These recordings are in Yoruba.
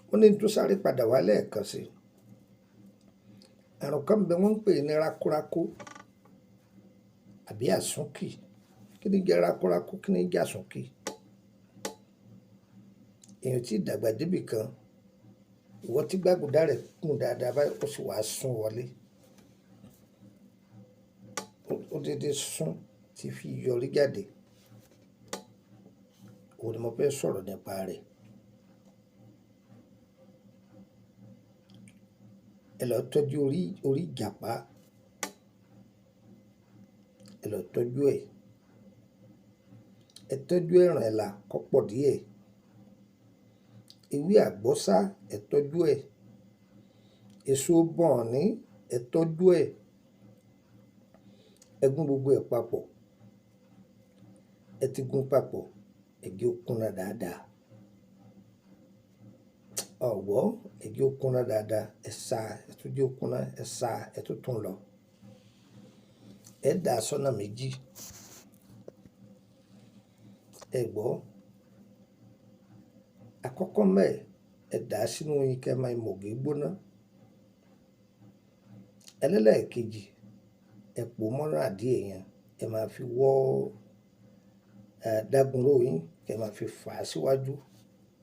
wọ́n ní tó sáré padà wá lẹ́ẹ̀kan sí àrùn kan bẹ wọ́n ń pè ní rákórákó àbí àsúnkì. Kí ni jẹ́ rákórákó, kí ni jẹ́ àsúnkì? Èèyàn tí dàgbà débì kan, ìwọ tí gbàgùdá rẹ̀ kùn dáadáa báyìí ó sì wá sún wọlé, ó dédé sún tí fi yọrí jáde. Òun ni mo fẹ́ sọ̀rọ̀ nípa rẹ̀. Ẹ lọ tọ́jú orí ìjàpá, ẹ lọ tọ́jú ẹ̀. Ẹ tọ́jú ẹ̀ràn ẹ̀là kó pọ̀ díẹ̀. Ewé àgbọ́sá ẹ tọ́jú ẹ̀. Èso bọ̀ọ̀nì ẹ tọ́jú ẹ̀. Ẹ gún gbogbo ẹ̀ papọ̀. Ẹ ti gún papọ̀, ẹ jẹ́ ó kúnná dáadáa. Ọ̀wọ́ ẹ jẹ́ ó kúnná dáadáa. Ẹ sá, ẹ tún jẹ́ ó kúnná, ẹ sá, ẹ tún lọ. Ẹ dà sọ́nà méjì. Ẹ gbọ́, àkọ́kọ́ mẹ́ẹ̀ ẹ dà sínú oyin kẹ́ máa mọ̀gé gbóná. Ẹlẹ́lẹ́ẹ̀kejì ẹ pò mọ́nà àdíẹ̀ yẹn, ẹ máa fi wọ́ dágunró yín, kẹ́ máa fi fà á síwájú,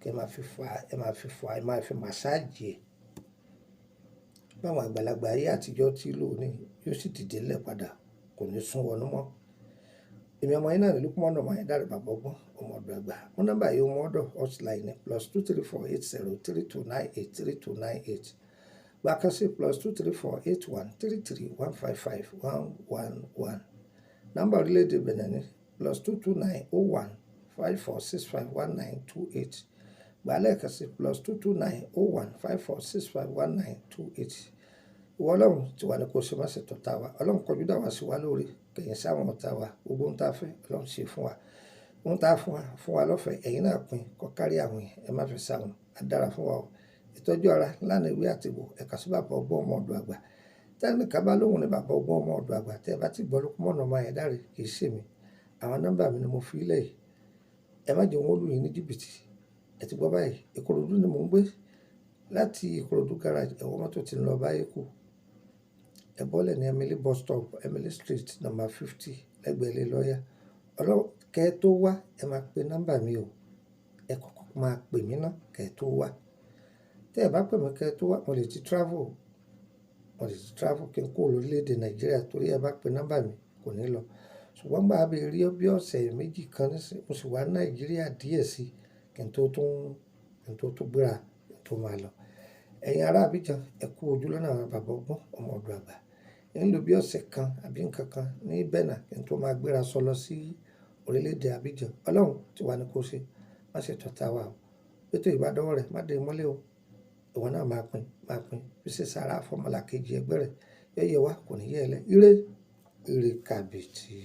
kẹ́ máa fi fà á, ẹ máa fi fà á, ẹ máa fi màsáàjì ẹ̀. Báwọn àgbàlagbà ayé àtijọ́ tí lò ní yóò sì dìde lẹ̀ padà, kò ní sún wọnú mọ́. Èmi ọmọ yín náà ní Lukman ọmọ yín dáre bàbá ọgbọ́n ọmọ ọ̀dọ̀ àgbà. Mo nọ́mbà yìí ọmọ ọ̀dọ̀ hotline +2348032983298. Bákan sí +2348133155111. Nọ́mbà orílẹ̀-èdè Benin ní +2290154651928. Gbàlẹ́ kan sí +2290154651928. Ìwọ Ọlọ́run tí wà ní kó ṣe má ṣe tọ̀tá wa. Ọlọ́run kọjú dá wa sí wa lórí, kẹ̀yìn sáwọn ọ̀tá wa. Gbogbo ohun tá a fẹ́ Ọlọ́run ṣe fún wa. Ohun tá a fún wa lọ́fẹ̀ẹ́, ẹ̀yin náà pín kó kárí àwọn yẹn. Ẹ má fi sáwọn, á dára fún wa o. Ìtọ́jú ara lánàá ìwé àti ìwò ẹ̀ka sí bàbá ọgbọ́n ọmọ ọ̀dọ̀ àgbà. Tẹ́lẹ̀ ká bá lóhùn ní bàbá ọgbọ́n ọmọ ọ̀dọ̀ àgbà. Tẹ́ ẹ bá ti gbọ́ Lukman ọmọ yẹn dáre, kì í ṣe mi. Àwọn nọ́mbà mi ni mo fi lẹ̀ yìí. Ẹ má jẹ́ wọn lù yín ní jìbìtì. Ẹ ti gbọ́ báyìí, Ìkòròdú ni mò ń gbé. Láti Ìkòròdú garage ẹ̀wọ̀n mọ́tò ti ń lọ báyìí kù. Ẹ bọ́lẹ̀ ní Emily bus stop, Emily street number 50 lẹ́gbẹ̀ẹ́ ilé lọ́ọ̀yà. Ọlọ́run kẹ́ ẹ tó wá, ẹ máa pe nọ́mbà mi o. Ẹ kọ́kọ́ máa pè mí ná kẹ́ ẹ tó wá. Tẹ́ ẹ bá pè mí kẹ́ ẹ tó wá, mo lè ti travel. Kí n kó lórílẹ̀-èdè Nàìjíríà torí ẹ bá pe nọ́mbà mi kò ní lọ. Ṣùgbọ́n gbà bí rí bí ọ̀sẹ̀ méjì kan nísìn, mo sì wá Nàìjíríà díẹ̀ sí kí n tó gbéra, kí n tó máa lọ. Ẹ̀yin ará Abidjan, ẹ kú ojú lọ́nà àwọn bàbá ọgbọ́n ọmọ ọ̀dọ̀ àgbà. Ẹ ń lò bí ọ̀sẹ̀ kan àbí nǹkan kan ní Benin kí n tó máa gbéra sọ lọ sí orílẹ̀-èdè Abidjan. Ọlọ́run tí wà ní kó ṣe, má ṣe tọ̀tá wa o. Ètò ìbádọ́wọ́ rẹ̀ má dé mọ́lẹ̀ o. Ìwọ náà máa pín. Fi ṣe sàrà fọ́mọlà kejì ẹgbẹ́ rẹ̀. Yẹ́yẹ́ wa kò ní yẹ́ ẹ lẹ́. Ire kàbìtì.